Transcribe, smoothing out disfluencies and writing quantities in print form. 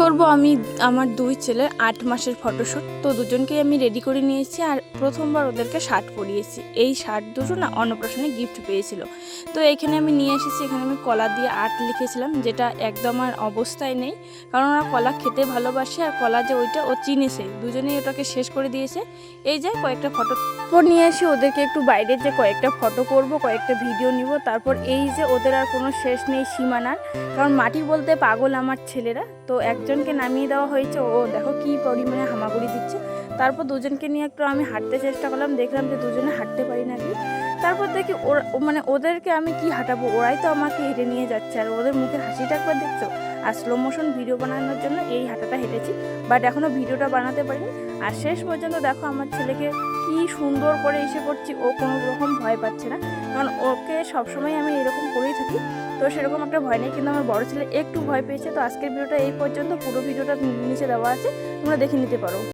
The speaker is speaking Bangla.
করব আমি আমার দুই ছেলের ৮ মাসের ফটোশ্যুট। তো দুজনকেই আমি রেডি করে নিয়েছি আর প্রথমবার ওদেরকে শার্ট পরিয়েছি। এই শার্ট দুটো না অন্নপ্রাশনে গিফট পেয়েছিল। তো এখানে আমি নিয়ে এসেছি, এখানে আমি কলা দিয়ে আর্ট লিখেছিলাম, যেটা একদম আর অবস্থায় নেই, কারণ ওরা কলা খেতে ভালোবাসে আর কলা যে ওইটা ও চিনেছে, দুজনেই ওটাকে শেষ করে দিয়েছে। এই যে কয়েকটা ফটো নিয়ে এসে ওদেরকে একটু বাইরে যে কয়েকটা ফটো করব, কয়েকটা ভিডিও নিব। তারপর এই যে ওদের আর কোনো শেষ নেই সীমানার, কারণ মাটি বলতে পাগল আমার ছেলেরা। তো একজনকে নামিয়ে দেওয়া হয়েছে, ও দেখো কি পরিমাণে হামাগুড়ি দিচ্ছে। তারপর দুজনকে নিয়ে একটু আমি হাঁটতে চেষ্টা করলাম, দেখলাম যে দুজনে হাঁটতে পারি নাকি। তারপর দেখি ওরা মানে ওদেরকে আমি কি হাঁটাবো, ওরাই তো আমাকে হেঁটে নিয়ে যাচ্ছে। আর ওদের মুখের হাসিটা একবার দেখছো। আর স্লো মোশন ভিডিও বানানোর জন্য এই হাঁটাটা হেঁটেছি, বাট এখনও ভিডিওটা বানাতে পারিনি। আর শেষ পর্যন্ত দেখো আমার ছেলেকে কি সুন্দর করে এসে পড়ছি, ও কোনো রকম ভয় পাচ্ছে না, কারণ ওকে সবসময় আমি এরকম করেই থাকি। তো সেরকম একটা ভয় নেই, কিন্তু আমার বড় ছেলে একটু ভয় পেয়েছে। তো আজকের ভিডিওটা এই পর্যন্ত, পুরো ভিডিওটা নিচে দেওয়া আছে, তোমরা দেখে নিতে পারো।